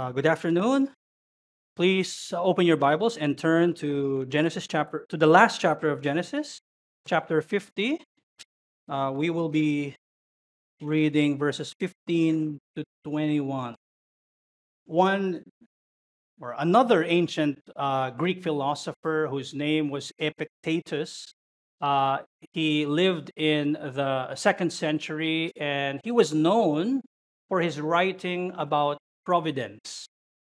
Good afternoon. Please open your Bibles and turn to the last chapter of Genesis, chapter 50. We will be reading verses 15 to 21. One or another ancient Greek philosopher whose name was Epictetus. Uh, he lived in the second century and he was known for his writing about providence.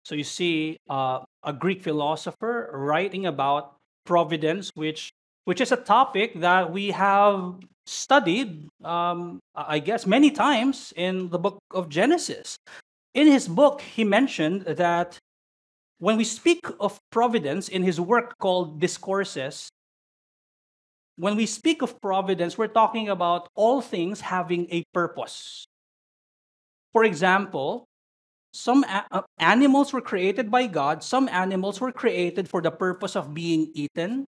So you see a Greek philosopher writing about providence, which is a topic that we have studied, I guess, many times in the book of Genesis. In his book, he mentioned that when we speak of providence in his work called Discourses, when we speak of providence, we're talking about all things having a purpose. For example, animals were created by God. Some animals were created for the purpose of being eaten.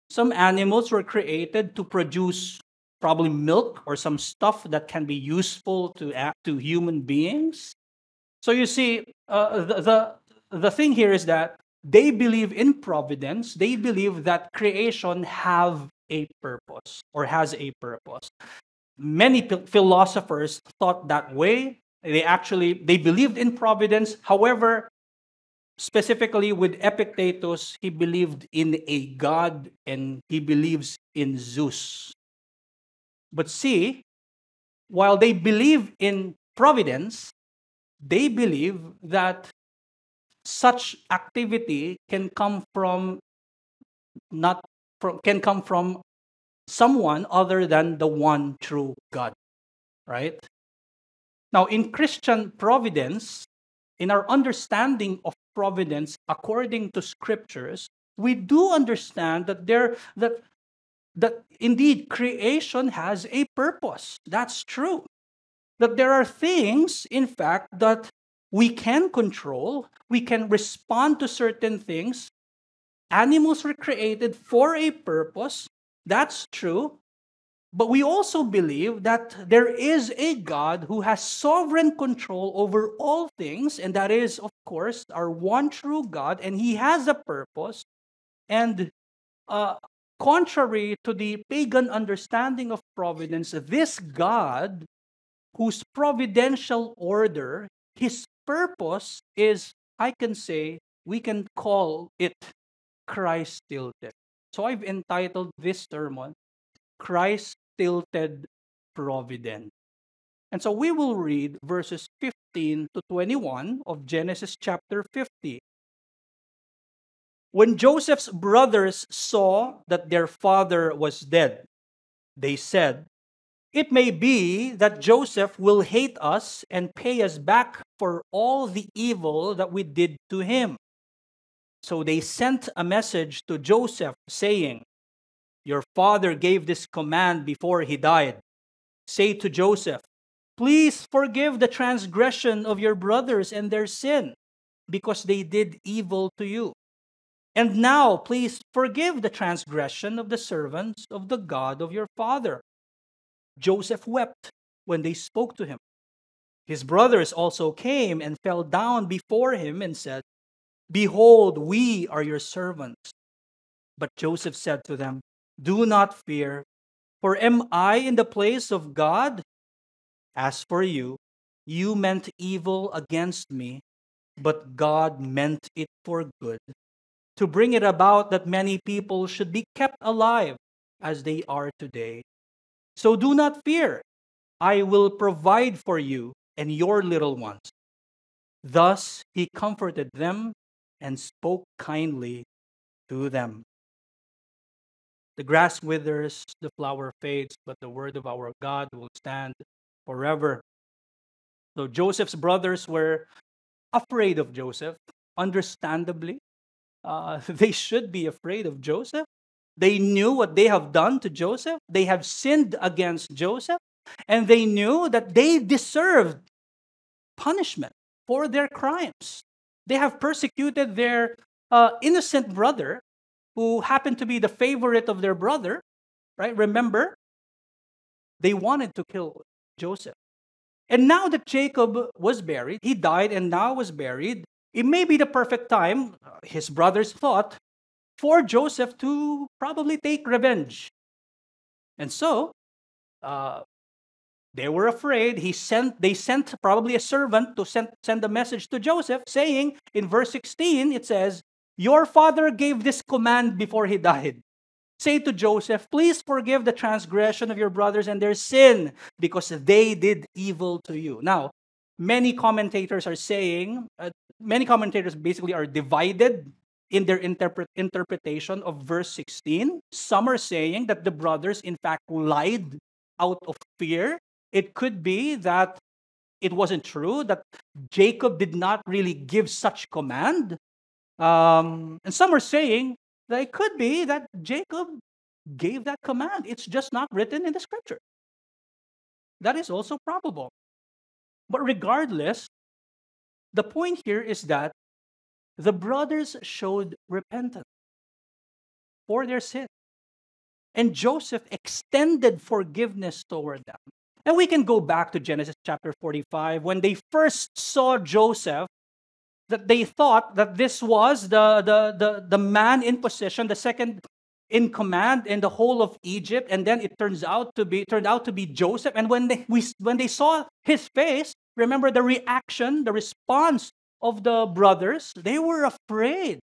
Some animals were created to produce probably milk or some stuff that can be useful to human beings. So you see, the thing here is that they believe in providence. They believe that creation have a purpose or has a purpose. Many philosophers thought that way. They believed in providence. However, specifically with Epictetus, he believed in a god and he believes in Zeus. But see, while they believe in providence, they believe that such activity can come from someone other than the one true God, right? Now, in Christian providence, in our understanding of providence according to scriptures, we do understand that indeed creation has a purpose. That's true. That there are things, in fact, that we can control, we can respond to certain things. Animals were created for a purpose. That's true. But we also believe that there is a God who has sovereign control over all things, and that is, of course, our one true God, and He has a purpose. And uh, contrary to the pagan understanding of providence, this God, whose providential order, His purpose is, I can say, we can call it Christ tilted. So I've entitled this sermon, Christ tilted providence. And so we will read verses 15 to 21 of Genesis chapter 50. When Joseph's brothers saw that their father was dead, they said, "It may be that Joseph will hate us and pay us back for all the evil that we did to him." So they sent a message to Joseph saying, "Your father gave this command before he died. Say to Joseph, 'Please forgive the transgression of your brothers and their sin, because they did evil to you. And now, please forgive the transgression of the servants of the God of your father.'" Joseph wept when they spoke to him. His brothers also came and fell down before him and said, "Behold, we are your servants." But Joseph said to them, "Do not fear, for am I in the place of God? As for you, you meant evil against me, but God meant it for good, to bring it about that many people should be kept alive as they are today. So do not fear. I will provide for you and your little ones." Thus he comforted them and spoke kindly to them. The grass withers, the flower fades, but the word of our God will stand forever. So Joseph's brothers were afraid of Joseph, understandably. They should be afraid of Joseph. They knew what they have done to Joseph. They have sinned against Joseph, and they knew that they deserved punishment for their crimes. They have persecuted their innocent brother, who happened to be the favorite of their brother, right? Remember, they wanted to kill Joseph. And now that Jacob was buried, he died and now was buried, it may be the perfect time, his brothers thought, for Joseph to probably take revenge. And so, uh, they were afraid. They sent probably a servant to send a message to Joseph saying, in verse 16, it says, "Your father gave this command before he died. Say to Joseph, please forgive the transgression of your brothers and their sin, because they did evil to you." Now, many commentators are saying, many commentators basically are divided in their interpretation of verse 16. Some are saying that the brothers, in fact, lied out of fear. It could be that it wasn't true, that Jacob did not really give such command. And some are saying that it could be that Jacob gave that command. It's just not written in the scripture. That is also probable. But regardless, the point here is that the brothers showed repentance for their sin. And Joseph extended forgiveness toward them. And we can go back to Genesis chapter 45 when they first saw Joseph, that they thought that this was the man in position, the second in command in the whole of Egypt, and then it turned out to be Joseph. And when they saw his face, remember the reaction, the response of the brothers, they were afraid.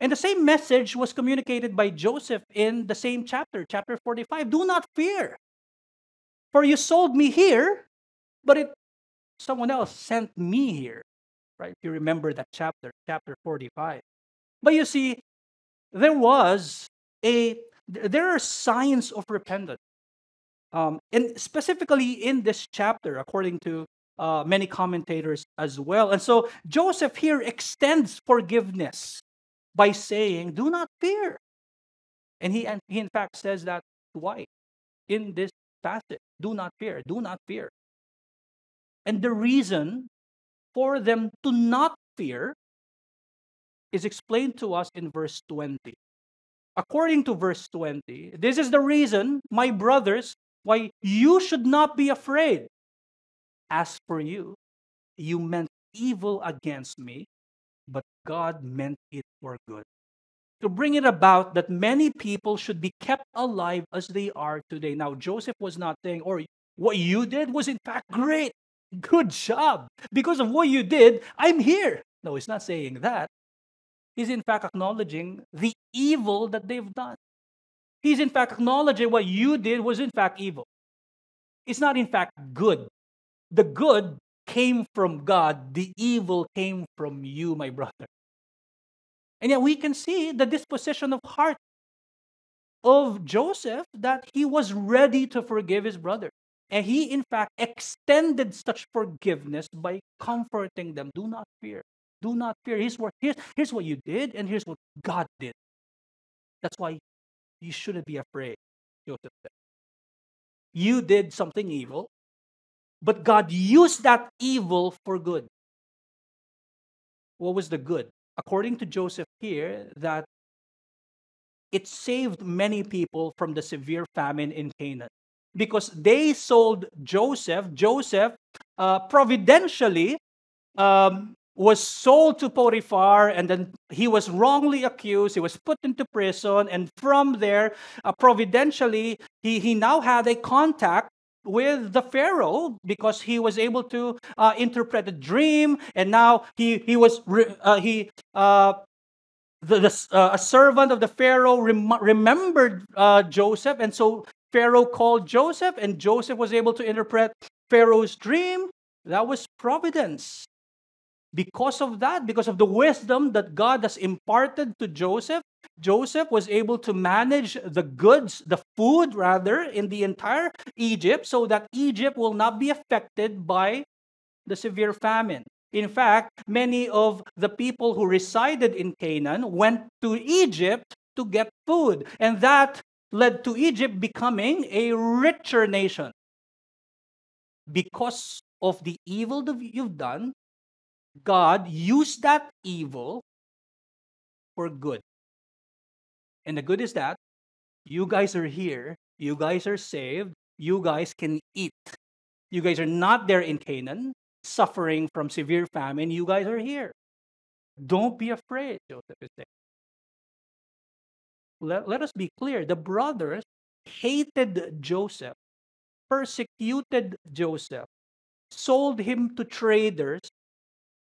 And the same message was communicated by Joseph in the same chapter, chapter 45. Do not fear, for you sold me here, but someone else sent me here. Right? If you remember that chapter, chapter 45. But you see, there was there are signs of repentance. And specifically in this chapter, according to many commentators as well. And so Joseph here extends forgiveness by saying, do not fear. And he in fact says that twice in this passage. Do not fear, do not fear. And the reason for them to not fear is explained to us in verse 20. According to verse 20, this is the reason, my brothers, why you should not be afraid. As for you, you meant evil against me, but God meant it for good, to bring it about that many people should be kept alive as they are today. Now, Joseph was not saying, or what you did was in fact great. Good job. Because of what you did, I'm here. No, he's not saying that. He's in fact acknowledging the evil that they've done. He's in fact acknowledging what you did was in fact evil. It's not in fact good. The good came from God. The evil came from you, my brother. And yet we can see the disposition of heart of Joseph, that he was ready to forgive his brother. And he, in fact, extended such forgiveness by comforting them. Do not fear. Do not fear. Here's what you did, and here's what God did. That's why you shouldn't be afraid, Joseph said. You did something evil, but God used that evil for good. What was the good? According to Joseph here, that it saved many people from the severe famine in Canaan. Because they sold Joseph. Joseph providentially was sold to Potiphar, and then he was wrongly accused. He was put into prison, and from there, providentially, he now had a contact with the Pharaoh, because he was able to interpret a dream, and now a servant of the Pharaoh remembered Joseph, and so Pharaoh called Joseph, and Joseph was able to interpret Pharaoh's dream. That was providence. Because of that, because of the wisdom that God has imparted to Joseph, Joseph was able to manage the goods, the food rather, in the entire Egypt, so that Egypt will not be affected by the severe famine. In fact, many of the people who resided in Canaan went to Egypt to get food, and that led to Egypt becoming a richer nation. Because of the evil that you've done, God used that evil for good. And the good is that you guys are here, you guys are saved, you guys can eat. You guys are not there in Canaan, suffering from severe famine. You guys are here. Don't be afraid, Joseph is saying. Let us be clear. The brothers hated Joseph, persecuted Joseph, sold him to traders,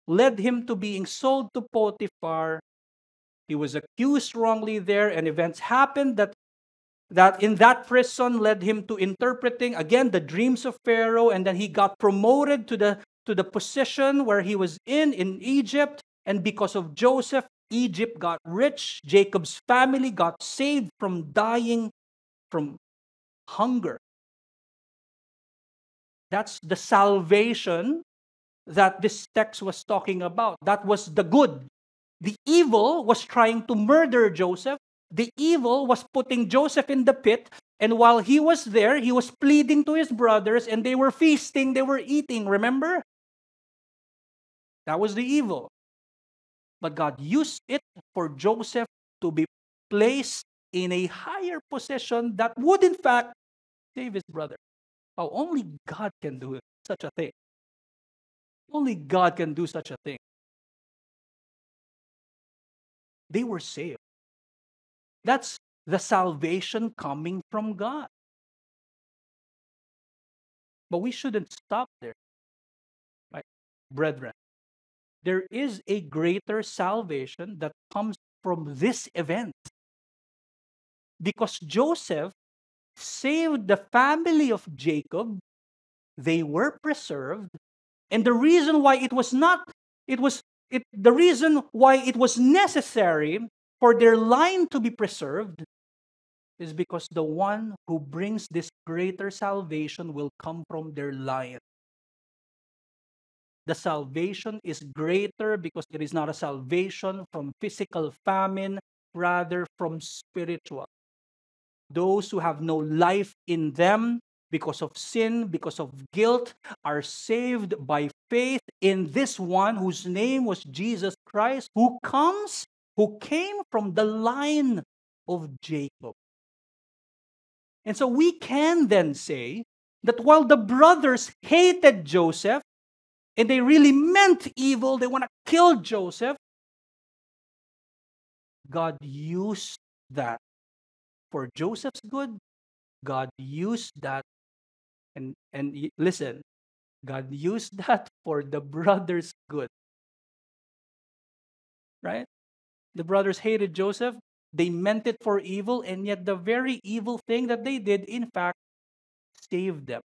led him to being sold to Potiphar. He was accused wrongly there, and events happened that in that prison led him to interpreting again the dreams of Pharaoh, and then he got promoted to the position where he was in Egypt. And because of Joseph, Egypt got rich. Jacob's family got saved from dying from hunger. That's the salvation that this text was talking about. That was the good. The evil was trying to murder Joseph. The evil was putting Joseph in the pit. And while he was there, he was pleading to his brothers, and they were feasting, they were eating. Remember? That was the evil. But God used it for Joseph to be placed in a higher position that would, in fact, save his brother. Oh, only God can do such a thing. Only God can do such a thing. They were saved. That's the salvation coming from God. But we shouldn't stop there. Right? Brethren, there is a greater salvation that comes from this event. Because Joseph saved the family of Jacob, they were preserved, and the reason why the reason why it was necessary for their line to be preserved is because the one who brings this greater salvation will come from their line. The salvation is greater because it is not a salvation from physical famine, rather from spiritual. Those who have no life in them because of sin, because of guilt, are saved by faith in this one whose name was Jesus Christ, who came from the line of Jacob. And so we can then say that while the brothers hated Joseph, and they really meant evil, they want to kill Joseph, God used that for Joseph's good. God used that, and listen, God used that for the brothers' good. Right? The brothers hated Joseph. They meant it for evil, and yet the very evil thing that they did, in fact, saved them.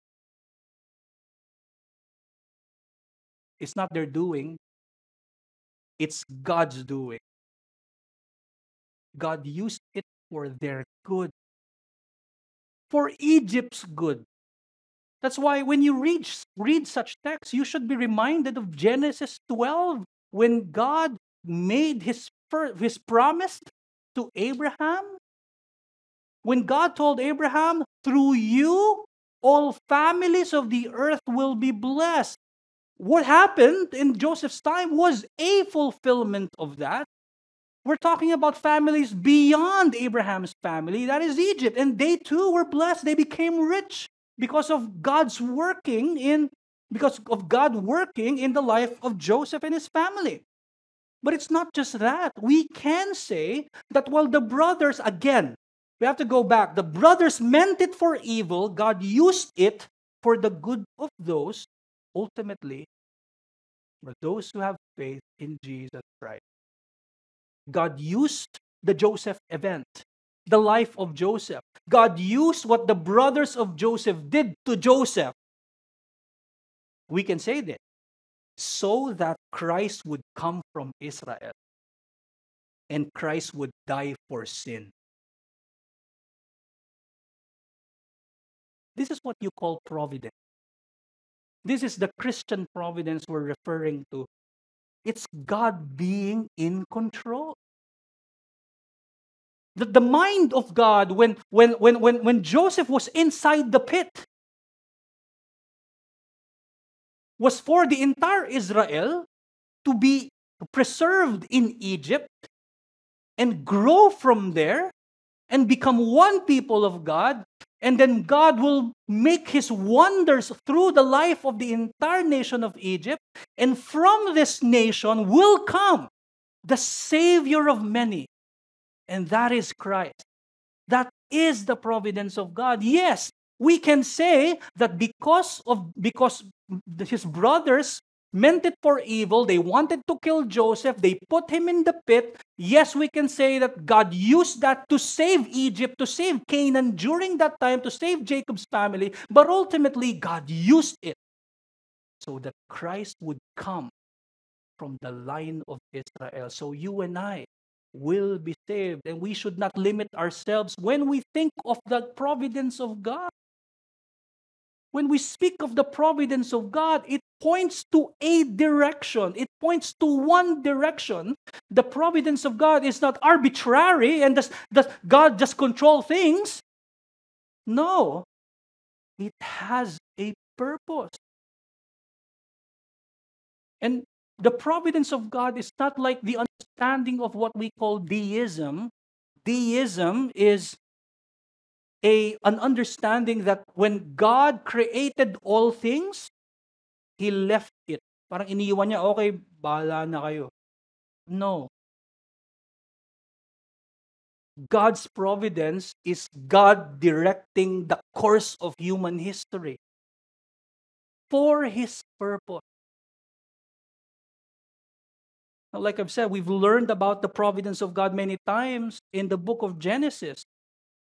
It's not their doing, it's God's doing. God used it for their good, for Egypt's good. That's why when you read such texts, you should be reminded of Genesis 12, when God made his promise to Abraham. When God told Abraham, through you, all families of the earth will be blessed. What happened in Joseph's time was a fulfillment of that. We're talking about families beyond Abraham's family, that is Egypt. And they too were blessed. They became rich because of God working in the life of Joseph and his family. But it's not just that. We can say that while the brothers, again, we have to go back. The brothers meant it for evil. God used it for the good of those, ultimately, for those who have faith in Jesus Christ. God used the Joseph event, the life of Joseph. God used what the brothers of Joseph did to Joseph. We can say that, so that Christ would come from Israel and Christ would die for sin. This is what you call providence. This is the Christian providence we're referring to. It's God being in control. The mind of God when Joseph was inside the pit was for the entire Israel to be preserved in Egypt and grow from there and become one people of God. And then God will make His wonders through the life of the entire nation of Egypt. And from this nation will come the Savior of many. And that is Christ. That is the providence of God. Yes, we can say that because his brothers meant it for evil, they wanted to kill Joseph, they put him in the pit. Yes, we can say that God used that to save Egypt, to save Canaan during that time, to save Jacob's family. But ultimately, God used it so that Christ would come from the line of Israel. So you and I will be saved, and we should not limit ourselves when we think of the providence of God. When we speak of the providence of God, it points to a direction. It points to one direction. The providence of God is not arbitrary and does God just control things. No, it has a purpose. And the providence of God is not like the understanding of what we call deism. Deism is an understanding that when God created all things, He left it. Parang iniwan niya, okay, bahala na kayo. No. God's providence is God directing the course of human history for His purpose. Now, like I've said, we've learned about the providence of God many times in the book of Genesis.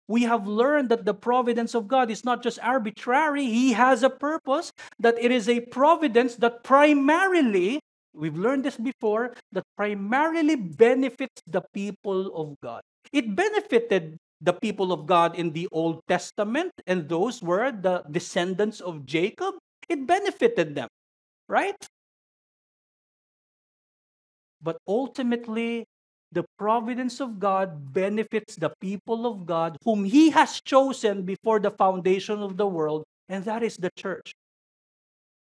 We have learned that the providence of God is not just arbitrary. He has a purpose, that it is a providence that primarily, we've learned this before, that primarily benefits the people of God. It benefited the people of God in the Old Testament, and those were the descendants of Jacob. It benefited them, right? But ultimately, the providence of God benefits the people of God whom He has chosen before the foundation of the world, and that is the church.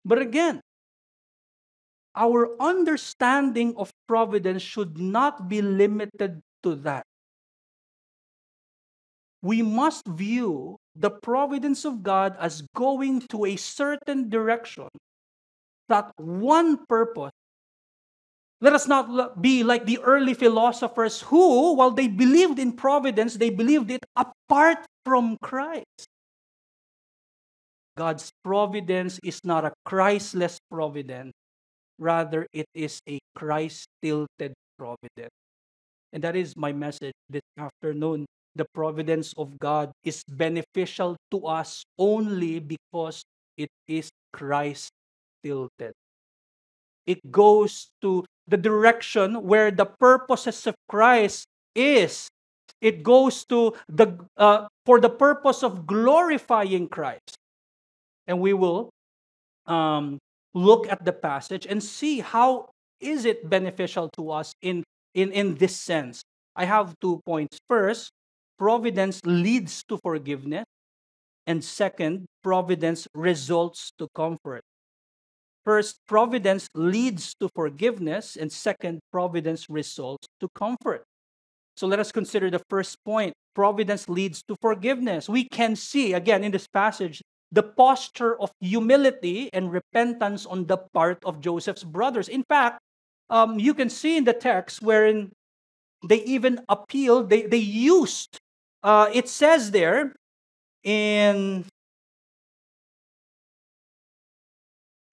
But again, our understanding of providence should not be limited to that. We must view the providence of God as going to a certain direction, that one purpose. Let us not be like the early philosophers who, while they believed in providence, they believed it apart from Christ. God's providence is not a Christless providence. Rather, it is a Christ-tilted providence. And that is my message this afternoon. The providence of God is beneficial to us only because it is Christ-tilted. It goes to the direction where the purposes of Christ is. It goes to for the purpose of glorifying Christ. And we will look at the passage and see how is it beneficial to us in this sense. I have 2 points. First, providence leads to forgiveness. And second, providence results to comfort. First, providence leads to forgiveness, and second, providence results to comfort. So let us consider the first point. Providence leads to forgiveness. We can see, again, in this passage, the posture of humility and repentance on the part of Joseph's brothers. In fact, you can see in the text wherein they even appealed, they used, it says there in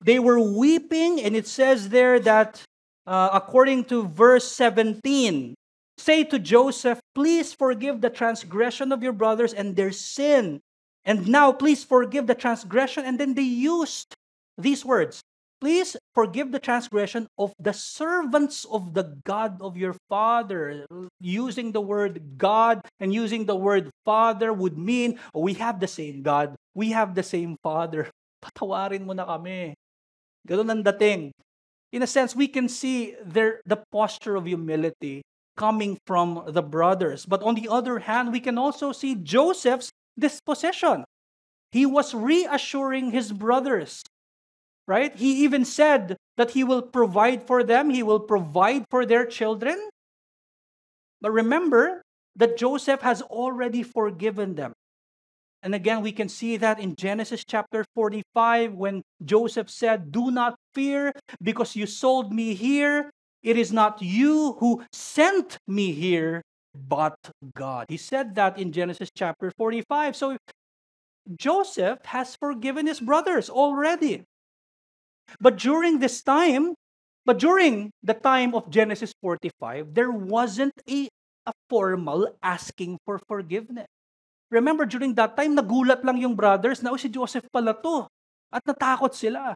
they were weeping, and it says there that according to verse 17, say to Joseph, please forgive the transgression of your brothers and their sin. And now please forgive the transgression. And then they used these words. Please forgive the transgression of the servants of the God of your father. Using the word God and using the word father would mean, oh, we have the same God. We have the same father. Patawarin mo na kami. Ganun ang dating. In a sense, we can see the posture of humility coming from the brothers. But on the other hand, we can also see Joseph's disposition. He was reassuring his brothers, right? He even said that he will provide for them. He will provide for their children. But remember, that Joseph has already forgiven them. And again, we can see that in Genesis chapter 45 when Joseph said, "Do not fear because you sold me here. It is not you who sent me here, but God." He said that in Genesis chapter 45. So Joseph has forgiven his brothers already. But during this time, but during the time of Genesis 45, there wasn't a formal asking for forgiveness. Remember, during that time, nagulat lang yung brothers na, si Joseph pala to. At natakot sila.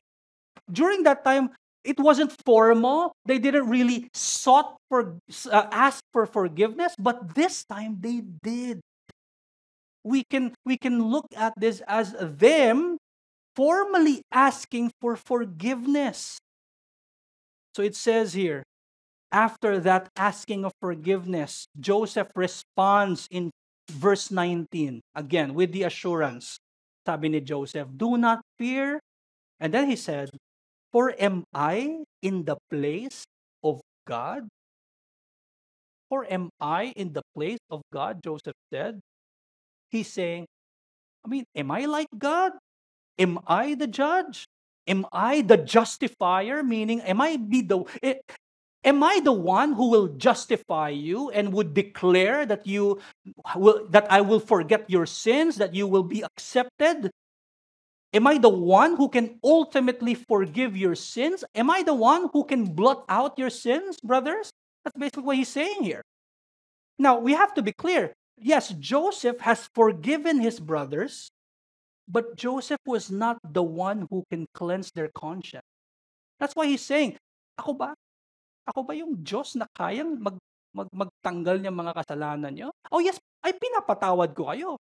During that time, it wasn't formal. They didn't really ask for forgiveness. But this time, they did. We can look at this as them formally asking for forgiveness. So it says here, after that asking of forgiveness, Joseph responds in verse 19, again, with the assurance. Sabi ni Joseph, "Do not fear." And then he said, "For am I in the place of God?" For am I in the place of God, Joseph said. He's saying, am I like God? Am I the judge? Am I the justifier? Meaning, am I the one who will justify you and would declare that I will forget your sins, that you will be accepted? Am I the one who can ultimately forgive your sins? Am I the one who can blot out your sins, brothers? That's basically what he's saying here. Now, we have to be clear. Yes, Joseph has forgiven his brothers, but Joseph was not the one who can cleanse their conscience. That's why he's saying, Ako ba? Ako ba yung Diyos na kayang magtanggal ng mga kasalanan niyo? Oh yes, ay pinapatawad ko kayo.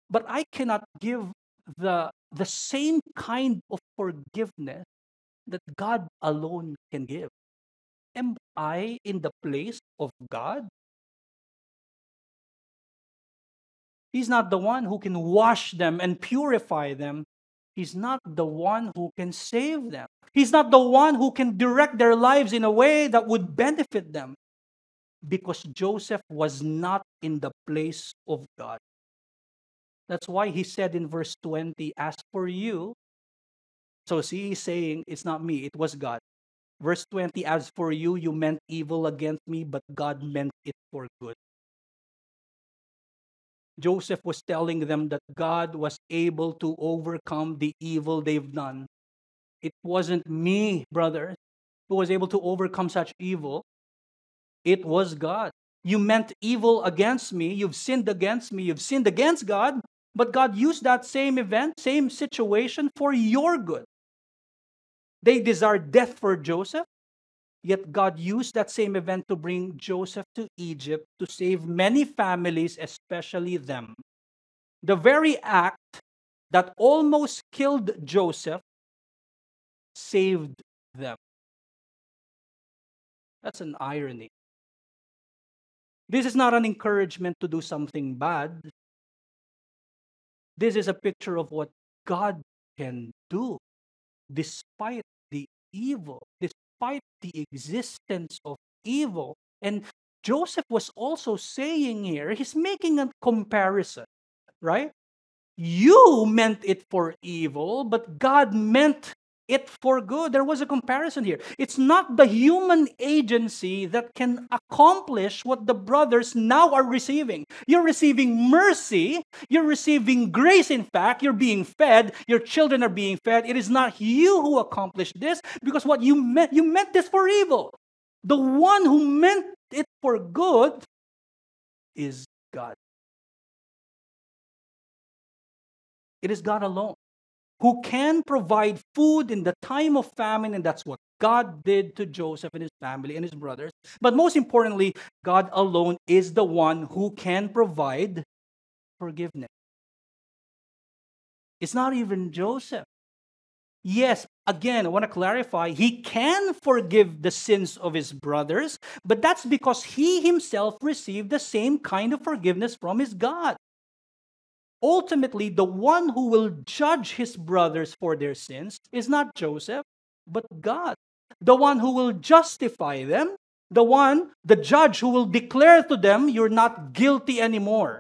But I cannot give the same kind of forgiveness that God alone can give. Am I in the place of God? He's not the one who can wash them and purify them. He's not the one who can save them. He's not the one who can direct their lives in a way that would benefit them. Because Joseph was not in the place of God. That's why he said in verse 20, "As for you," so see, he's saying, it's not me, it was God. Verse 20, "As for you, you meant evil against me, but God meant it for good." Joseph was telling them that God was able to overcome the evil they've done. It wasn't me, brothers, who was able to overcome such evil. It was God. You meant evil against me. You've sinned against me. You've sinned against God. But God used that same event, same situation for your good. They desired death for Joseph. Yet God used that same event to bring Joseph to Egypt to save many families, especially them. The very act that almost killed Joseph saved them. That's an irony. This is not an encouragement to do something bad. This is a picture of what God can do despite the evil, despite the existence of evil. And Joseph was also saying here, he's making a comparison, right? You meant it for evil, but God meant it for good. There was a comparison here. It's not the human agency that can accomplish what the brothers now are receiving. You're receiving mercy. You're receiving grace, in fact. You're being fed. Your children are being fed. It is not you who accomplished this because what you meant this for evil. The one who meant it for good is God. It is God alone who can provide food in the time of famine, and that's what God did to Joseph and his family and his brothers. But most importantly, God alone is the one who can provide forgiveness. It's not even Joseph. Yes, again, I want to clarify, he can forgive the sins of his brothers, but that's because he himself received the same kind of forgiveness from his God. Ultimately, the one who will judge his brothers for their sins is not Joseph, but God. The one who will justify them The judge who will declare to them, you're not guilty anymore.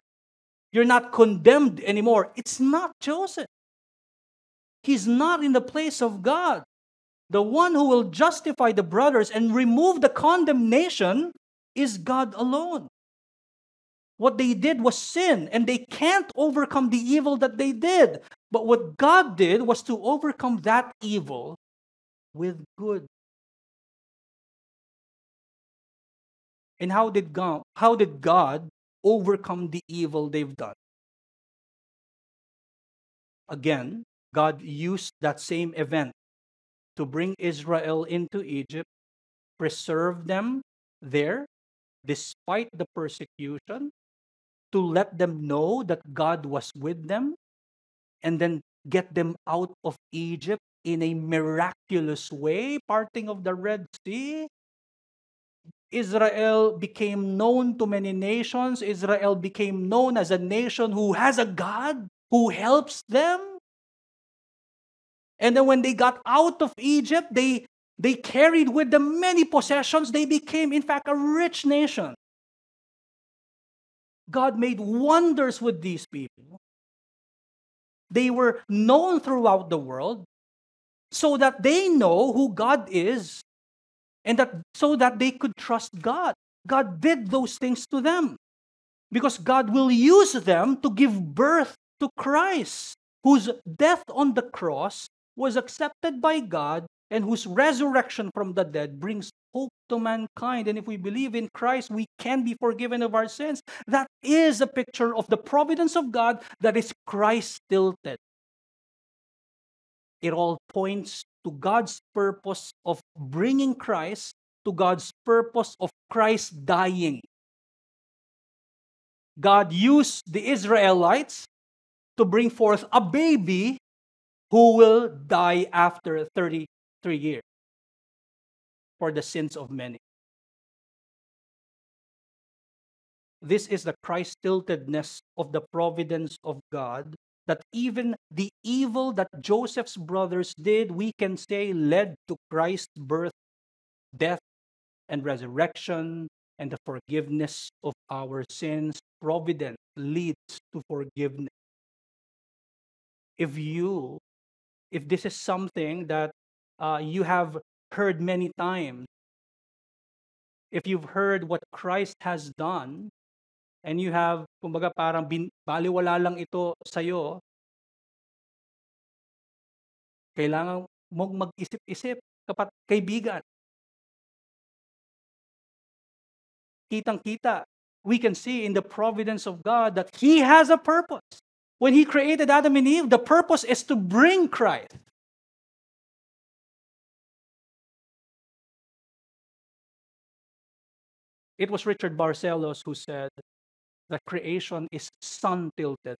You're not condemned anymore. It's not Joseph. He's not in the place of God. The one who will justify the brothers and remove the condemnation is God alone. What they did was sin, and they can't overcome the evil that they did. But what God did was to overcome that evil with good. And how did God overcome the evil they've done? Again, God used that same event to bring Israel into Egypt, preserve them there despite the persecution, to let them know that God was with them, and then get them out of Egypt in a miraculous way, parting of the Red Sea. Israel became known to many nations. Israel became known as a nation who has a God who helps them. And then when they got out of Egypt, they carried with them many possessions. They became, in fact, a rich nation. God made wonders with these people. They were known throughout the world so that they know who God is, and so that they could trust God. God did those things to them because God will use them to give birth to Christ, whose death on the cross was accepted by God and whose resurrection from the dead brings hope to mankind. And if we believe in Christ, we can be forgiven of our sins. That is a picture of the providence of God that is Christ-tilted. It all points to God's purpose of bringing Christ, to God's purpose of Christ dying. God used the Israelites to bring forth a baby who will die after 33 years for the sins of many. This is the Christ-tiltedness of the providence of God, that even the evil that Joseph's brothers did, we can say, led to Christ's birth, death, and resurrection, and the forgiveness of our sins. Providence leads to forgiveness. If this is something that you have heard many times, if you've heard what Christ has done, and you have, kumbaga parang baliwala lang ito sa'yo, kailangan mong mag-isip-isip, kaibigan. Kitang-kita, we can see in the providence of God that He has a purpose. When He created Adam and Eve, the purpose is to bring Christ. It was Richard Barcelos who said that creation is sun-tilted.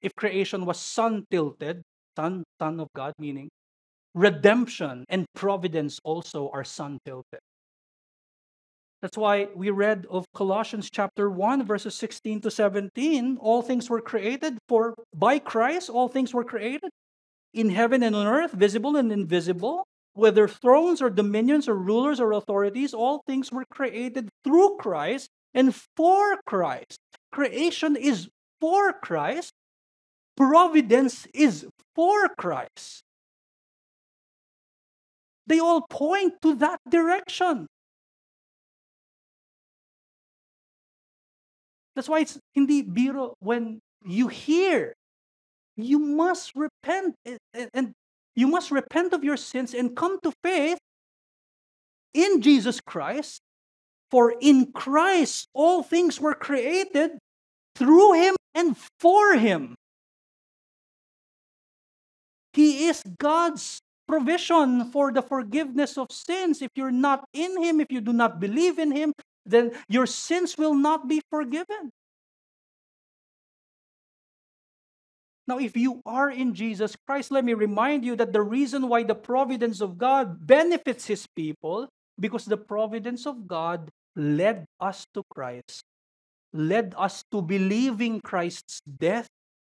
If creation was sun-tilted, son of God, meaning redemption and providence also are sun-tilted. That's why we read of Colossians chapter 1, verses 16 to 17. All things were created by Christ, all things were created in heaven and on earth, visible and invisible, whether thrones or dominions or rulers or authorities, all things were created through Christ and for Christ. Creation is for Christ. Providence is for Christ. They all point to that direction. That's why it's hindi biro when you hear, you must repent, and you must repent of your sins and come to faith in Jesus Christ. For in Christ all things were created through Him and for Him. He is God's provision for the forgiveness of sins. If you're not in Him, if you do not believe in Him, then your sins will not be forgiven. Now, if you are in Jesus Christ, let me remind you that the reason why the providence of God benefits His people, because the providence of God led us to Christ, led us to believing Christ's death,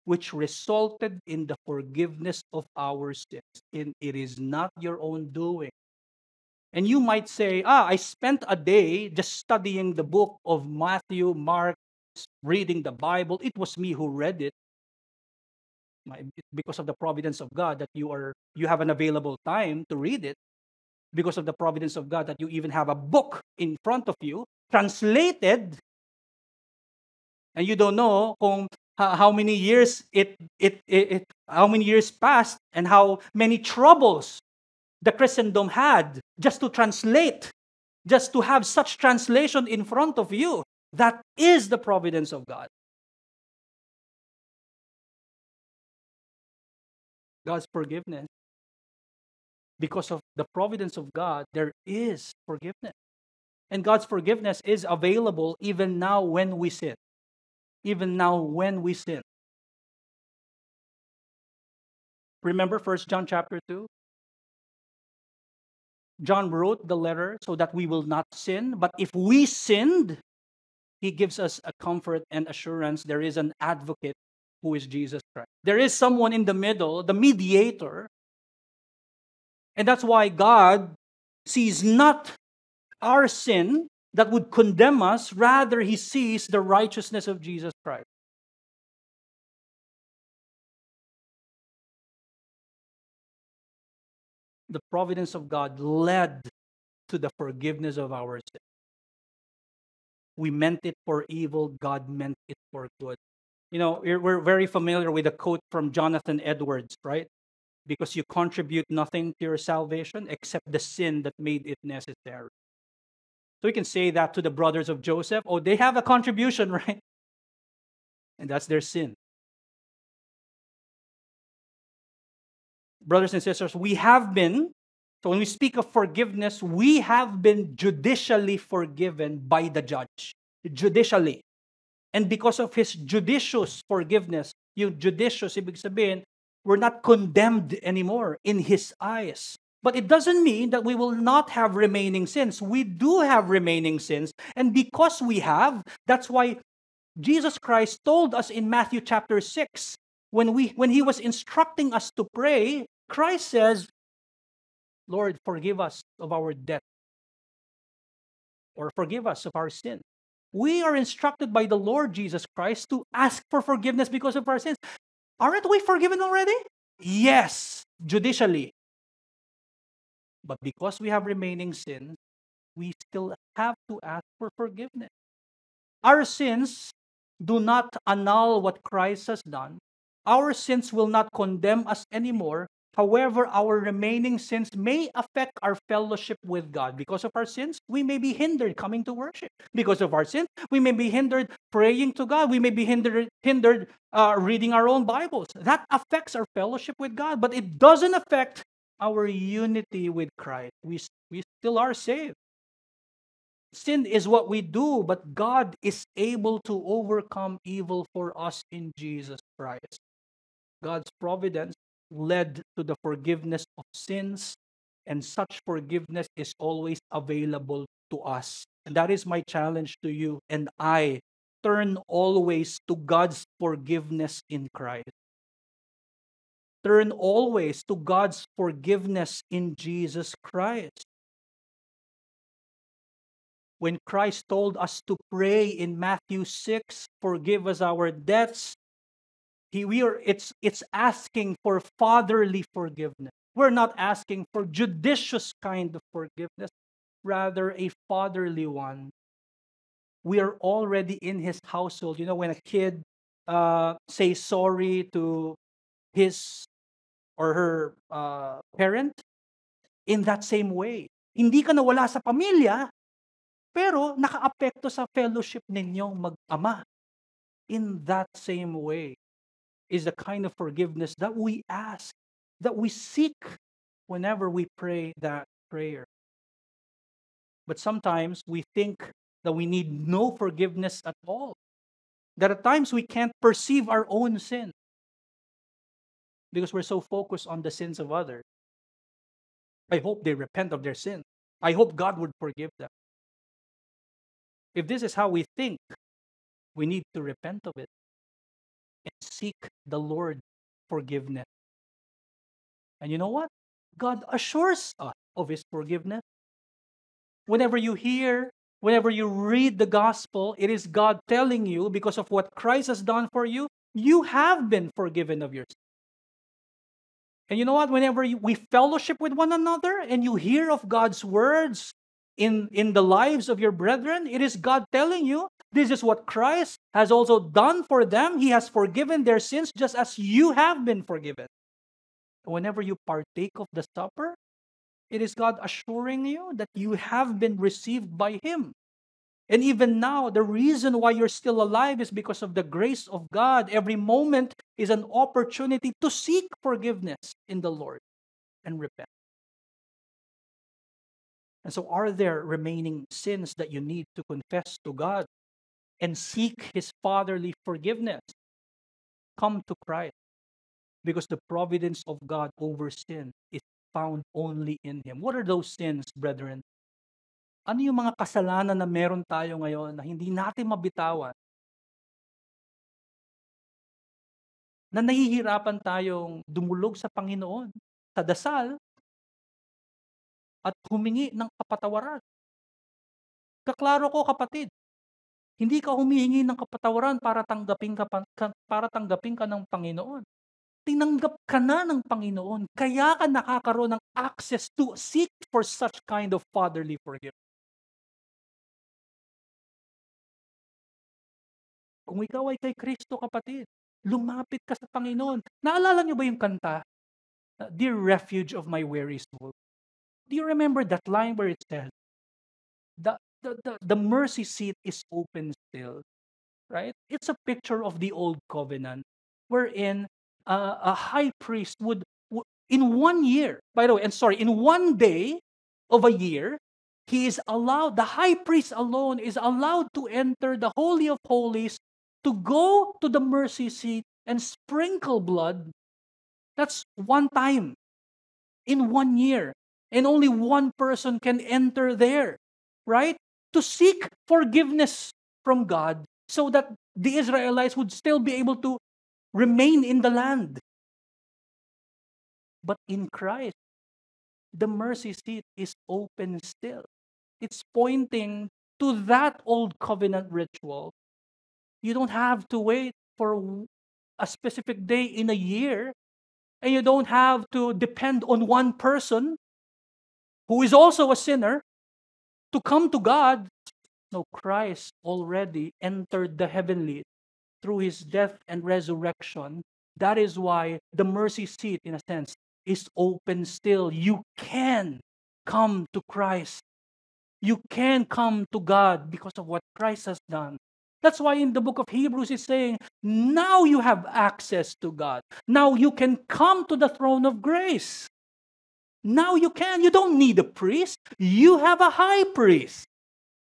which resulted in the forgiveness of our sins. And it is not your own doing. And you might say, I spent a day just studying the book of Matthew, Mark, reading the Bible. It was me who read it. Because of the providence of God that you have an available time to read it, because of the providence of God that you even have a book in front of you translated, and you don't know kung how many years how many years passed and how many troubles the Christendom had just to translate, just to have such translation in front of you. That is the providence of God. God's forgiveness. Because of the providence of God, there is forgiveness. And God's forgiveness is available even now when we sin. Even now when we sin. Remember 1 John chapter 2? John wrote the letter so that we will not sin. But if we sinned, he gives us a comfort and assurance. There is an advocate who is Jesus Christ. There is someone in the middle, the mediator. And that's why God sees not our sin that would condemn us. Rather, he sees the righteousness of Jesus Christ. The providence of God led to the forgiveness of our sin. We meant it for evil, God meant it for good. You know, we're very familiar with a quote from Jonathan Edwards, right? Because you contribute nothing to your salvation except the sin that made it necessary. So we can say that to the brothers of Joseph. Oh, they have a contribution, right? And that's their sin. Brothers and sisters, we have been, so when we speak of forgiveness, we have been judicially forgiven by the judge. Judicially. And because of his judicious forgiveness, yung judicious, ibig sabihin, we're not condemned anymore in his eyes. But it doesn't mean that we will not have remaining sins. We do have remaining sins. And because we have, that's why Jesus Christ told us in Matthew chapter 6, when he was instructing us to pray, Christ says, Lord, forgive us of our debt, or forgive us of our sin. We are instructed by the Lord Jesus Christ to ask for forgiveness because of our sins. Aren't we forgiven already? Yes, judicially. But because we have remaining sins, we still have to ask for forgiveness. Our sins do not annul what Christ has done. Our sins will not condemn us anymore. However, our remaining sins may affect our fellowship with God. Because of our sins, we may be hindered coming to worship. Because of our sins, we may be hindered praying to God. We may be hindered reading our own Bibles. That affects our fellowship with God, but it doesn't affect our unity with Christ. We still are saved. Sin is what we do, but God is able to overcome evil for us in Jesus Christ. God's providence led to the forgiveness of sins, and such forgiveness is always available to us. And that is my challenge to you and I. Turn always to God's forgiveness in Christ. Turn always to God's forgiveness in Jesus Christ. When Christ told us to pray in Matthew 6, forgive us our debts, it's asking for fatherly forgiveness. We're not asking for judicious kind of forgiveness, rather a fatherly one. We are already in his household. You know, when a kid says sorry to his or her parent, in that same way. Hindi ka nawala sa pamilya, pero nakaapekto sa fellowship ninyong mag-ama. In that same way is the kind of forgiveness that we ask, that we seek whenever we pray that prayer. But sometimes we think that we need no forgiveness at all. That at times we can't perceive our own sin because we're so focused on the sins of others. I hope they repent of their sin. I hope God would forgive them. If this is how we think, we need to repent of it and seek the Lord forgiveness. And you know what? God assures us of his forgiveness. Whenever you hear, whenever you read the gospel, it is God telling you, because of what Christ has done for you, you have been forgiven of your sins. And you know what? Whenever we fellowship with one another and you hear of God's words in the lives of your brethren, it is God telling you, this is what Christ has also done for them. He has forgiven their sins just as you have been forgiven. Whenever you partake of the supper, it is God assuring you that you have been received by Him. And even now, the reason why you're still alive is because of the grace of God. Every moment is an opportunity to seek forgiveness in the Lord and repent. And so, are there remaining sins that you need to confess to God and seek His fatherly forgiveness? Come to Christ, because the providence of God over sin is found only in Him. What are those sins, brethren? Ano yung mga kasalanan na meron tayo ngayon na hindi natin mabitawan? Na nahihirapan tayong dumulog sa Panginoon sa dasal at humingi ng kapatawaran. Kaklaro ko, kapatid, hindi ka humihingi ng kapatawaran para tanggapin ka ng Panginoon. Tinanggap ka na ng Panginoon, kaya ka nakakaroon ng access to seek for such kind of fatherly forgiveness. Kung ikaw ay kay Kristo, kapatid, lumapit ka sa Panginoon. Naalala niyo ba yung kanta, Dear Refuge of My Weary Soul? Do you remember that line where it says, the mercy seat is open still, right? It's a picture of the old covenant wherein a high priest would in 1 year, by the way, and sorry, in 1 day of a year, he is allowed, the high priest alone is allowed to enter the Holy of Holies, to go to the mercy seat and sprinkle blood. That's one time in 1 year. And only one person can enter there, right? To seek forgiveness from God so that the Israelites would still be able to remain in the land. But in Christ, the mercy seat is open still. It's pointing to that old covenant ritual. You don't have to wait for a specific day in a year, and you don't have to depend on one person who is also a sinner to come to God. No, Christ already entered the heavenly through His death and resurrection. That is why the mercy seat, in a sense, is open still. You can come to Christ. You can come to God because of what Christ has done. That's why in the book of Hebrews it's saying, now you have access to God. Now you can come to the throne of grace. Now you can. You don't need a priest. You have a high priest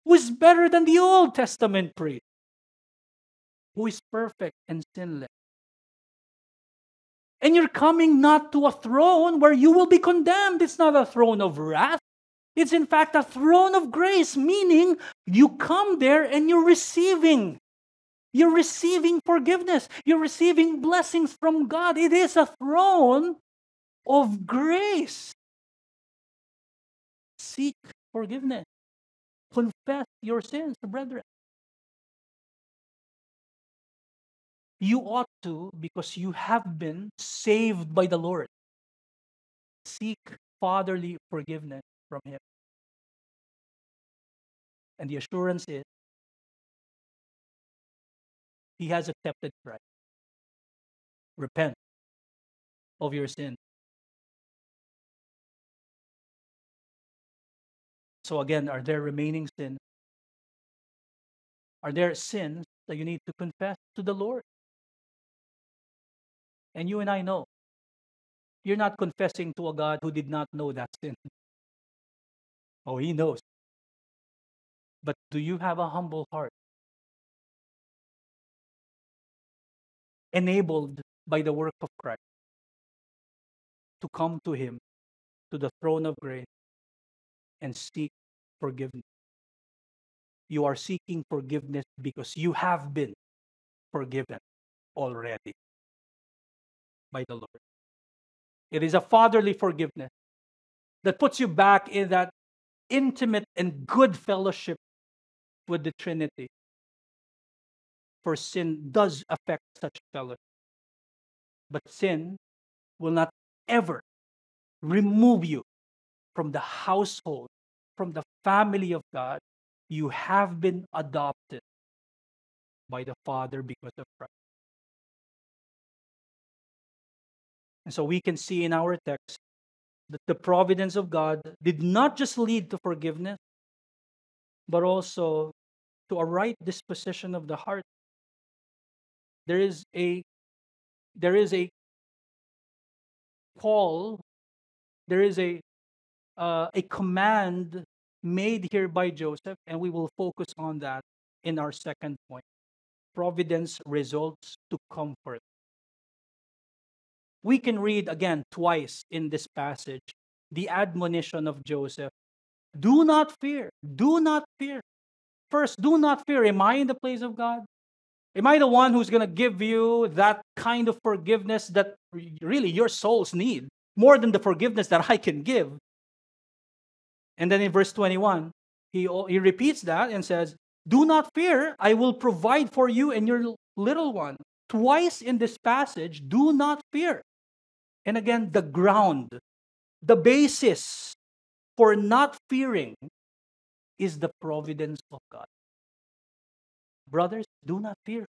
who is better than the Old Testament priest, who is perfect and sinless. And you're coming not to a throne where you will be condemned. It's not a throne of wrath. It's in fact a throne of grace, meaning you come there and you're receiving. You're receiving forgiveness. You're receiving blessings from God. It is a throne of grace. Seek forgiveness. Confess your sins, brethren. You ought to, because you have been saved by the Lord. Seek fatherly forgiveness from Him. And the assurance is, He has accepted Christ. Repent of your sin. So again, are there remaining sins? Are there sins that you need to confess to the Lord? And you and I know, you're not confessing to a God who did not know that sin. Oh, He knows. But do you have a humble heart? Enabled by the work of Christ to come to Him, to the throne of grace, and seek forgiveness. You are seeking forgiveness because you have been forgiven already by the Lord. It is a fatherly forgiveness that puts you back in that intimate and good fellowship with the Trinity. For sin does affect such fellowship. But sin will not ever remove you from the household, from the family of God. You have been adopted by the Father because of Christ. And so we can see in our text that the providence of God did not just lead to forgiveness, but also to a right disposition of the heart. There is a call, there is a command made here by Joseph, and we will focus on that in our second point. Providence results to comfort. We can read again twice in this passage the admonition of Joseph. Do not fear. Do not fear. First, do not fear. Am I in the place of God? Am I the one who's going to give you that kind of forgiveness that really your souls need more than the forgiveness that I can give? And then in verse 21, he repeats that and says, do not fear. I will provide for you and your little one. Twice in this passage, do not fear. And again, the ground, the basis for not fearing is the providence of God. Brothers, do not fear.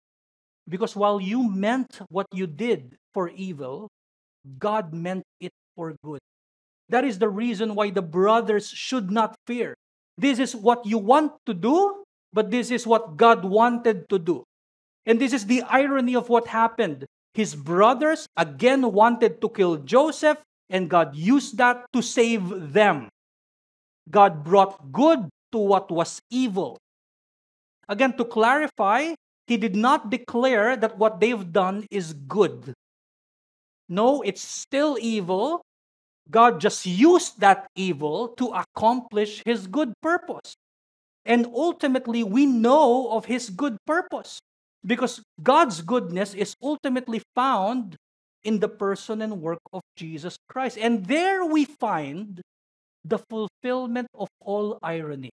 Because while you meant what you did for evil, God meant it for good. That is the reason why the brothers should not fear. This is what you want to do, but this is what God wanted to do. And this is the irony of what happened. His brothers again wanted to kill Joseph, and God used that to save them. God brought good to what was evil. Again, to clarify, he did not declare that what they've done is good. No, it's still evil. God just used that evil to accomplish his good purpose. And ultimately, we know of his good purpose because God's goodness is ultimately found in the person and work of Jesus Christ. And there we find the fulfillment of all irony.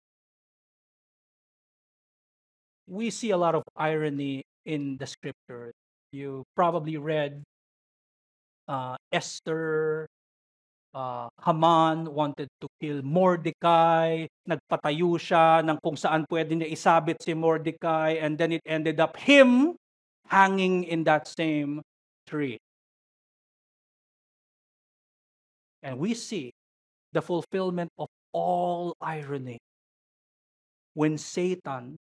We see a lot of irony in the scripture. You probably read Esther, Haman wanted to kill Mordecai, nagpatayo siya ng kung saan pwede niya isabit si Mordecai, and then it ended up him hanging in that same tree. And we see the fulfillment of all irony when Satan,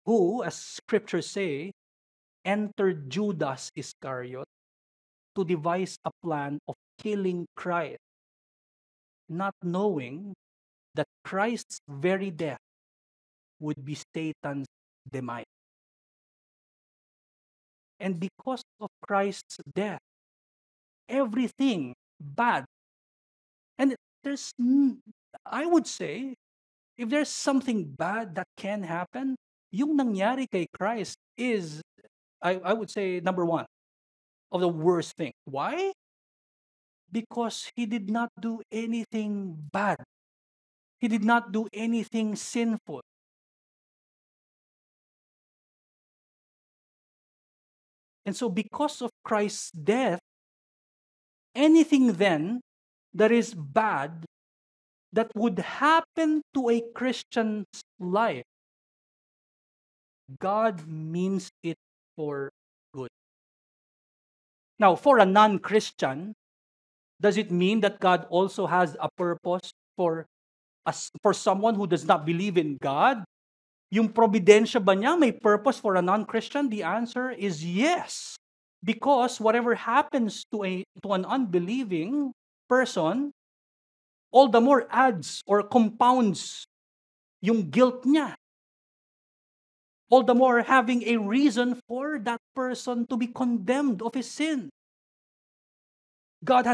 who, as scriptures say, entered Judas Iscariot to devise a plan of killing Christ, not knowing that Christ's very death would be Satan's demise. And because of Christ's death, everything bad, and I would say, if there's something bad that can happen, yung nangyari kay Christ is, I would say, number one of the worst thing. Why? Because he did not do anything bad. He did not do anything sinful. And so because of Christ's death, anything then that is bad that would happen to a Christian's life, God means it for good. Now, for a non-Christian, does it mean that God also has a purpose for someone who does not believe in God? Yung providensya ba niya may purpose for a non-Christian? The answer is yes. Because whatever happens to an unbelieving person, all the more adds or compounds yung guilt niya. All the more having a reason for that person to be condemned of his sin. God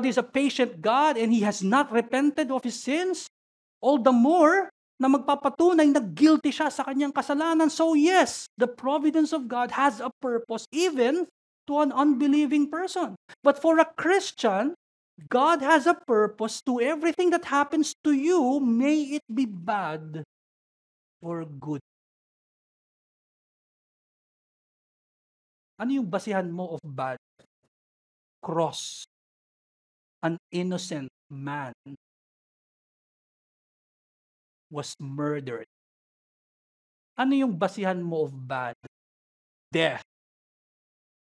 is a patient God and He has not repented of His sins. All the more na magpapatunay na guilty siya sa kanyang kasalanan. So yes, the providence of God has a purpose even to an unbelieving person. But for a Christian, God has a purpose to everything that happens to you, may it be bad or good. Ano yung basihan mo of bad? Cross. An innocent man was murdered. Ano yung basihan mo of bad? Death.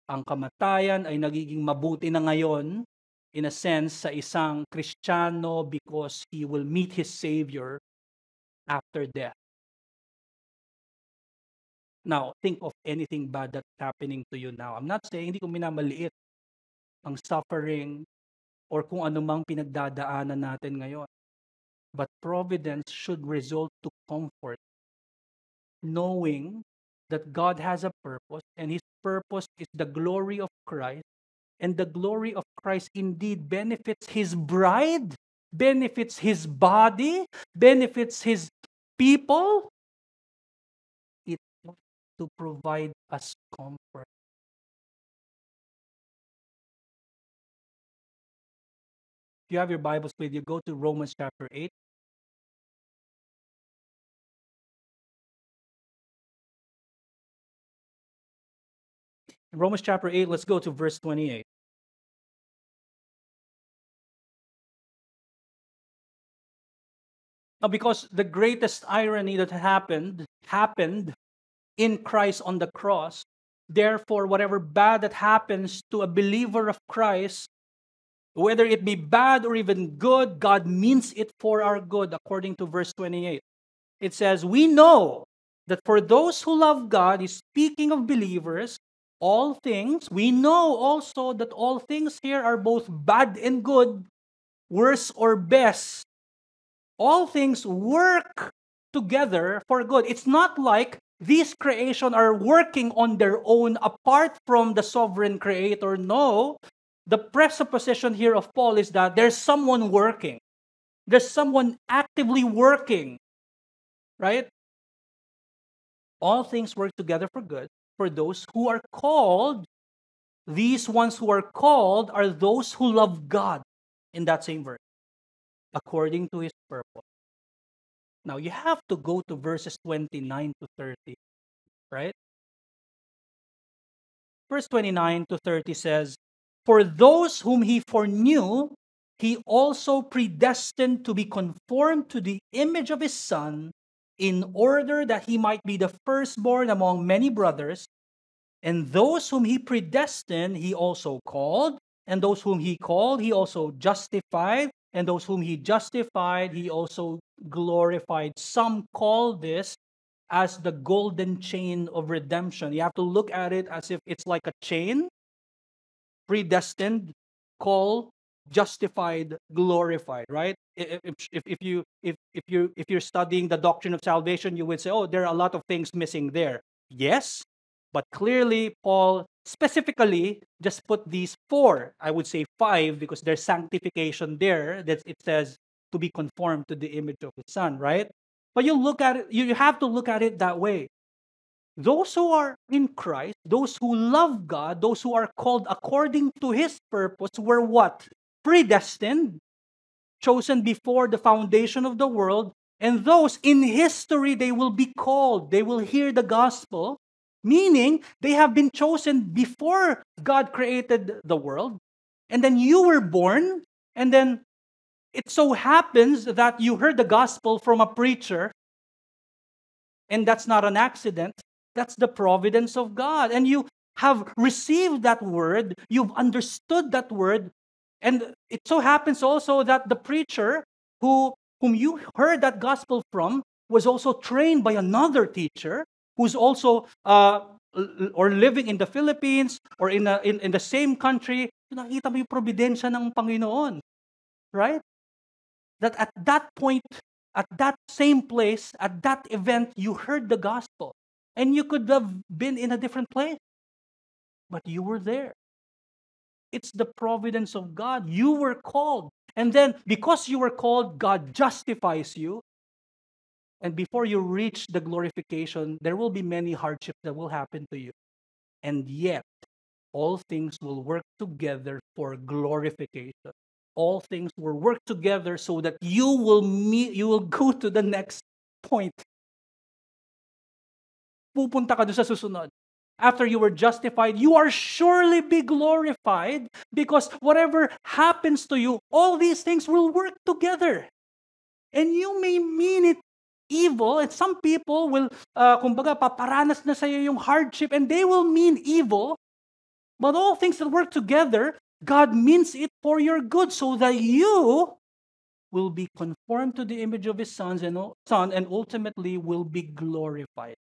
Ang kamatayan ay nagiging mabuti na ngayon, in a sense, sa isang Kristiyano because he will meet his Savior after death. Now, think of anything bad that's happening to you now. I'm not saying, hindi ko minamaliit ang suffering or kung anumang pinagdadaanan natin ngayon. But providence should result to comfort, knowing that God has a purpose, and His purpose is the glory of Christ, and the glory of Christ indeed benefits His bride, benefits His body, benefits His people. It's to provide us comfort. If you have your Bibles with you, go to Romans chapter 8. In Romans chapter 8, let's go to verse 28. Now, because the greatest irony that happened in Christ on the cross, therefore, whatever bad that happens to a believer of Christ, whether it be bad or even good, God means it for our good, according to verse 28. It says, we know that for those who love God, is speaking of believers, all things, we know also that all things here are both bad and good, worse or best. All things work together for good. It's not like these creation are working on their own apart from the sovereign creator. No, the presupposition here of Paul is that there's someone working. There's someone actively working, right? All things work together for good for those who are called. These ones who are called are those who love God, in that same verse, according to His purpose. Now, you have to go to verses 29 to 30, right? Verse 29 to 30 says, for those whom He foreknew, He also predestined to be conformed to the image of His Son, in order that He might be the firstborn among many brothers. And those whom He predestined, He also called. And those whom He called, He also justified. And those whom He justified, He also glorified. Some call this as the golden chain of redemption. You have to look at it as if it's like a chain. Predestined, called, justified, glorified, right? If you're studying the doctrine of salvation, you would say, oh, there are a lot of things missing there. Yes, but clearly Paul specifically just put these four, I would say five, because there's sanctification there that it says to be conformed to the image of the Son, right? But you look at it, you have to look at it that way. Those who are in Christ, those who love God, those who are called according to His purpose, were what? Predestined, chosen before the foundation of the world, and those in history, they will be called, they will hear the gospel, meaning they have been chosen before God created the world, and then you were born, and then it so happens that you heard the gospel from a preacher, and that's not an accident. That's the providence of God. And you have received that word, you've understood that word, and it so happens also that the preacher whom you heard that gospel from was also trained by another teacher who's also or living in the Philippines or in the same country. Nakita mo yung providensya ng Panginoon, right? That at that point, at that same place, at that event, you heard the gospel. And you could have been in a different place, but you were there. It's the providence of God. You were called. And then, because you were called, God justifies you. And before you reach the glorification, there will be many hardships that will happen to you. And yet, all things will work together for glorification. All things will work together so that you will go to the next point. Pupunta ka doon sa susunod. After you were justified, you are surely be glorified because whatever happens to you, all these things will work together. And you may mean it evil, and some people will, kumbaga, paparanas na sa'yo yung hardship, and they will mean evil, but all things that work together, God means it for your good, so that you will be conformed to the image of His Son, and ultimately will be glorified.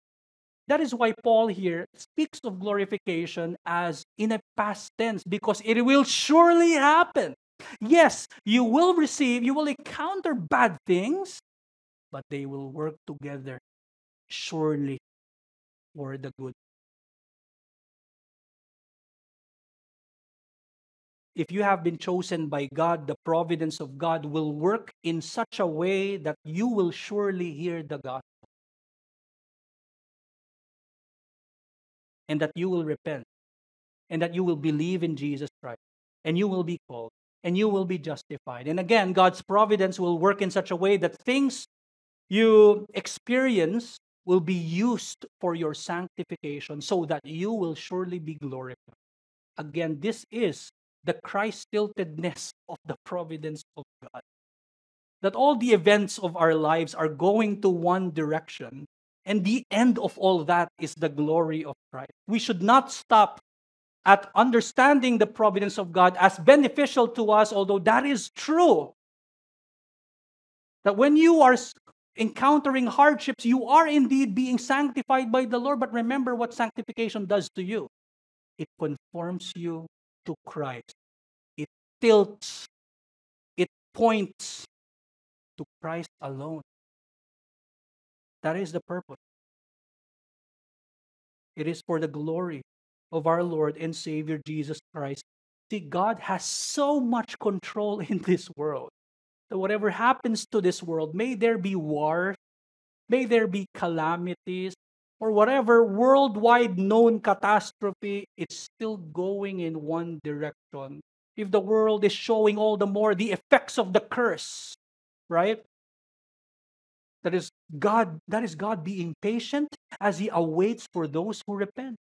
That is why Paul here speaks of glorification as in a past tense, because it will surely happen. Yes, you will encounter bad things, but they will work together surely for the good. If you have been chosen by God, the providence of God will work in such a way that you will surely hear the gospel and that you will repent and that you will believe in Jesus Christ and you will be called and you will be justified. And again, God's providence will work in such a way that things you experience will be used for your sanctification so that you will surely be glorified. Again, this is the Christ-tiltedness of the providence of God. That all the events of our lives are going to one direction, and the end of all that is the glory of Christ. We should not stop at understanding the providence of God as beneficial to us, although that is true. That when you are encountering hardships, you are indeed being sanctified by the Lord. But remember what sanctification does to you. It conforms you to Christ. It tilts, it points to Christ alone. That is the purpose. It is for the glory of our Lord and Savior Jesus Christ. See, God has so much control in this world that whatever happens to this world, may there be war, may there be calamities, or whatever worldwide known catastrophe, it's still going in one direction. If the world is showing all the more the effects of the curse, right? That is God being patient as He awaits for those who repent.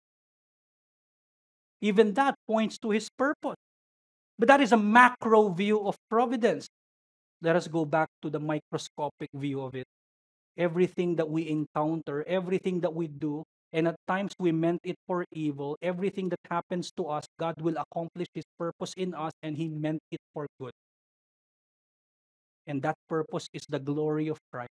Even that points to His purpose. But that is a macro view of providence. Let us go back to the microscopic view of it. Everything that we encounter, everything that we do, and at times we meant it for evil, everything that happens to us, God will accomplish His purpose in us, and He meant it for good. And that purpose is the glory of Christ.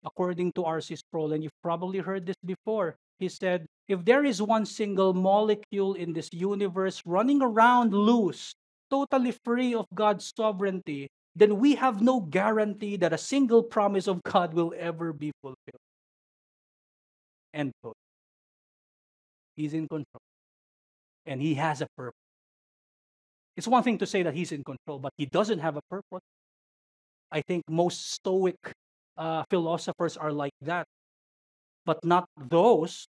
According to R.C. Sproul, and you've probably heard this before, he said, if there is one single molecule in this universe running around loose, totally free of God's sovereignty, then we have no guarantee that a single promise of God will ever be fulfilled. End quote. He's in control. And He has a purpose. It's one thing to say that He's in control, but He doesn't have a purpose. I think most Stoic philosophers are like that, but not those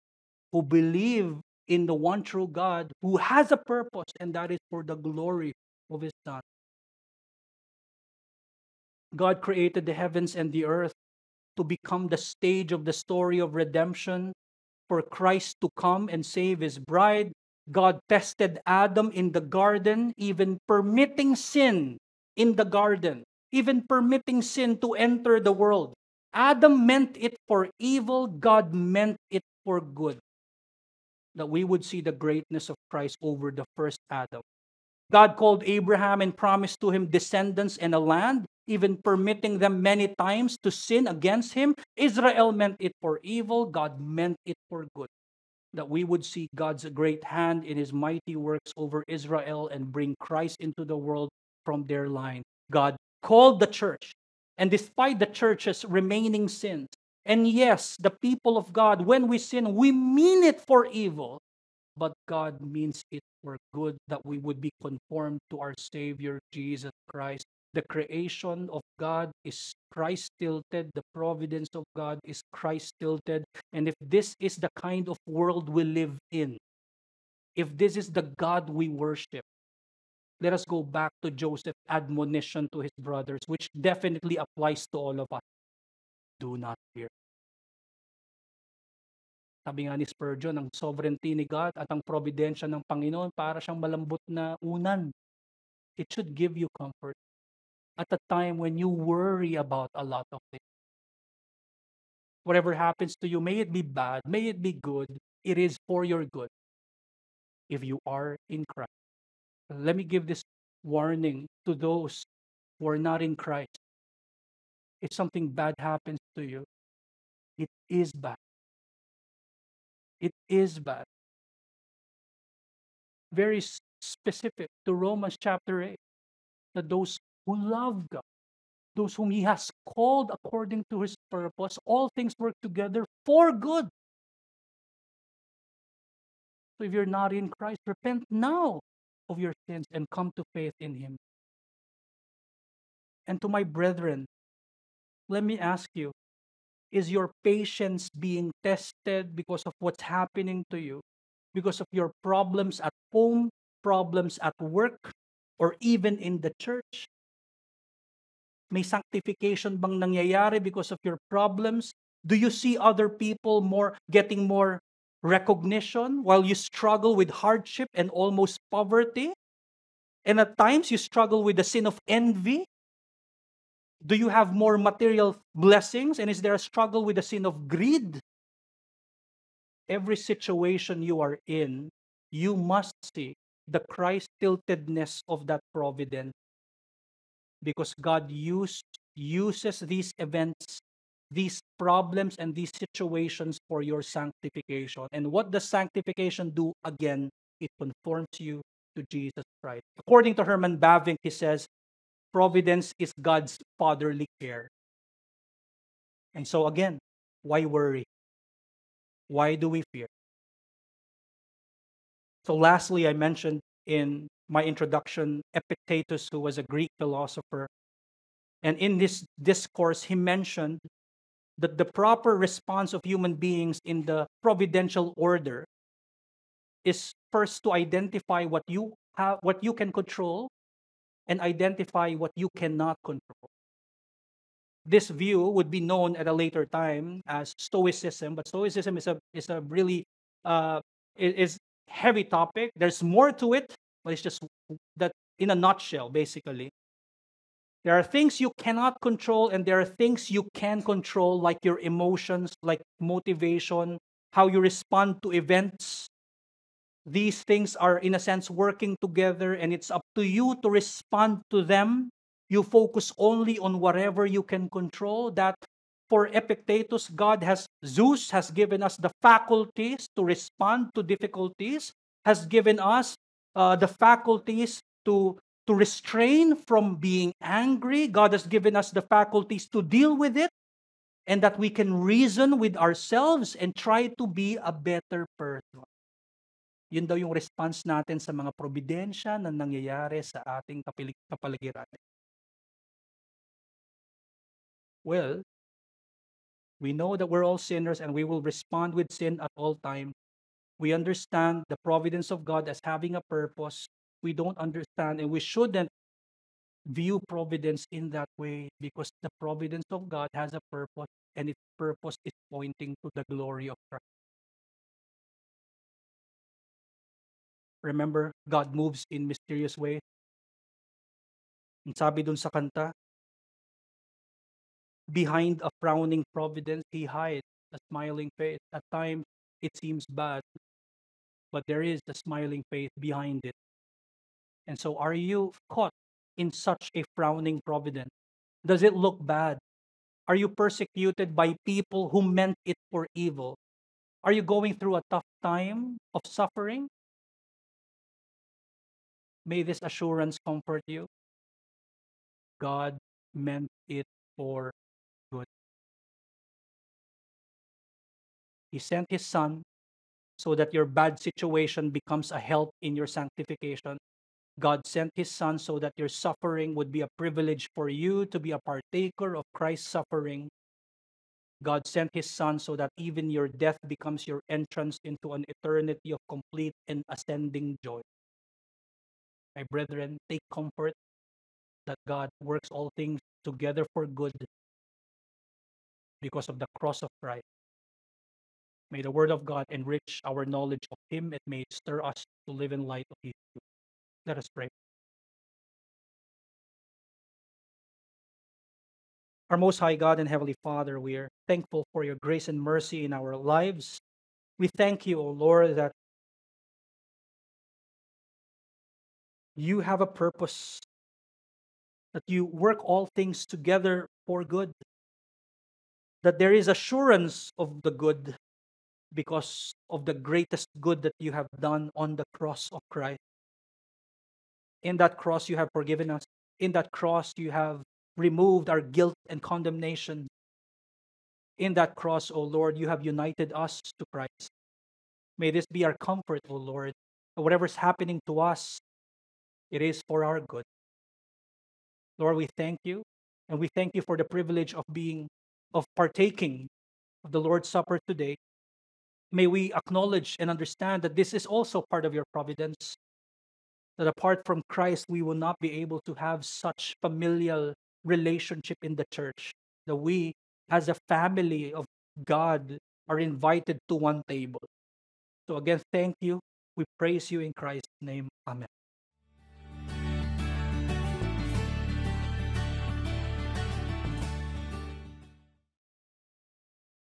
who believe in the one true God who has a purpose, and that is for the glory of His Son. God created the heavens and the earth to become the stage of the story of redemption, for Christ to come and save His bride. God tested Adam in the garden, even permitting sin in the garden, even permitting sin to enter the world. Adam meant it for evil, God meant it for good. That we would see the greatness of Christ over the first Adam. God called Abraham and promised to him descendants and a land, even permitting them many times to sin against Him. Israel meant it for evil, God meant it for good. That we would see God's great hand in His mighty works over Israel and bring Christ into the world from their line. God called the church, and despite the church's remaining sins, and yes, the people of God, when we sin, we mean it for evil, but God means it for good, that we would be conformed to our Savior, Jesus Christ. The creation of God is Christ-tilted. The providence of God is Christ-tilted. And if this is the kind of world we live in, if this is the God we worship, let us go back to Joseph's admonition to his brothers, which definitely applies to all of us. Do not fear. Sabi nga ni Spurgeon, ang sovereignty ni God at ang providensya ng Panginoon para siyang malambot na unan. It should give you comfort at a time when you worry about a lot of things. Whatever happens to you, may it be bad, may it be good, it is for your good if you are in Christ. Let me give this warning to those who are not in Christ. If something bad happens to you, it is bad. It is bad. Very specific to Romans chapter 8, that those who love God, those whom He has called according to His purpose, all things work together for good. So if you're not in Christ, repent now of your sins and come to faith in Him. And to my brethren, let me ask you, is your patience being tested because of what's happening to you? Because of your problems at home, problems at work, or even in the church? May sanctification bang nangyayari because of your problems? Do you see other people getting more recognition while you struggle with hardship and almost poverty? And at times you struggle with the sin of envy? Do you have more material blessings? And is there a struggle with the sin of greed? Every situation you are in, you must see the Christ-tiltedness of that providence, because God uses these events, these problems, and these situations for your sanctification. And what does sanctification do? Again, it conforms you to Jesus Christ. According to Herman Bavinck, he says, providence is God's fatherly care. And so again, why worry? Why do we fear? So lastly, I mentioned in my introduction Epictetus, who was a Greek philosopher. And in this discourse, he mentioned that the proper response of human beings in the providential order is first to identify what you have, what you can control, and identify what you cannot control. This view would be known at a later time as Stoicism, but Stoicism is a really is heavy topic. There's more to it, but it's just that in a nutshell, basically. There are things you cannot control, and there are things you can control, like your emotions, like motivation, how you respond to events. These things are, in a sense, working together, and it's up to you to respond to them. You focus only on whatever you can control. That for Epictetus, Zeus has given us the faculties to respond to difficulties, has given us the faculties to restrain from being angry. God has given us the faculties to deal with it, and that we can reason with ourselves and try to be a better person. Yun daw yung response natin sa mga probidensya na nangyayari sa ating kapaligiran. Well, we know that we're all sinners and we will respond with sin at all times. We understand the providence of God as having a purpose. We don't understand, and we shouldn't view providence in that way, because the providence of God has a purpose, and its purpose is pointing to the glory of Christ. Remember, God moves in mysterious ways. Ang sabi dun sa kanta, behind a frowning providence, He hides a smiling face. At times, it seems bad, but there is a smiling face behind it. And so, are you caught in such a frowning providence? Does it look bad? Are you persecuted by people who meant it for evil? Are you going through a tough time of suffering? May this assurance comfort you. God meant it for good. He sent His Son so that your bad situation becomes a help in your sanctification. God sent His Son so that your suffering would be a privilege for you to be a partaker of Christ's suffering. God sent His Son so that even your death becomes your entrance into an eternity of complete and ascending joy. My brethren, take comfort that God works all things together for good because of the cross of Christ. May the word of God enrich our knowledge of Him. It may stir us to live in light of His truth. Let us pray. Our most high God and Heavenly Father, we are thankful for your grace and mercy in our lives. We thank you, O Lord, that you have a purpose, that you work all things together for good, that there is assurance of the good because of the greatest good that you have done on the cross of Christ. In that cross, you have forgiven us. In that cross, you have removed our guilt and condemnation. In that cross, O Lord, you have united us to Christ. May this be our comfort, O Lord. Whatever's happening to us, it is for our good. Lord, we thank you, and we thank you for the privilege of partaking of the Lord's Supper today. May we acknowledge and understand that this is also part of your providence, that apart from Christ, we will not be able to have such familial relationship in the church, that we, as a family of God, are invited to one table. So again, thank you. We praise you in Christ's name. Amen.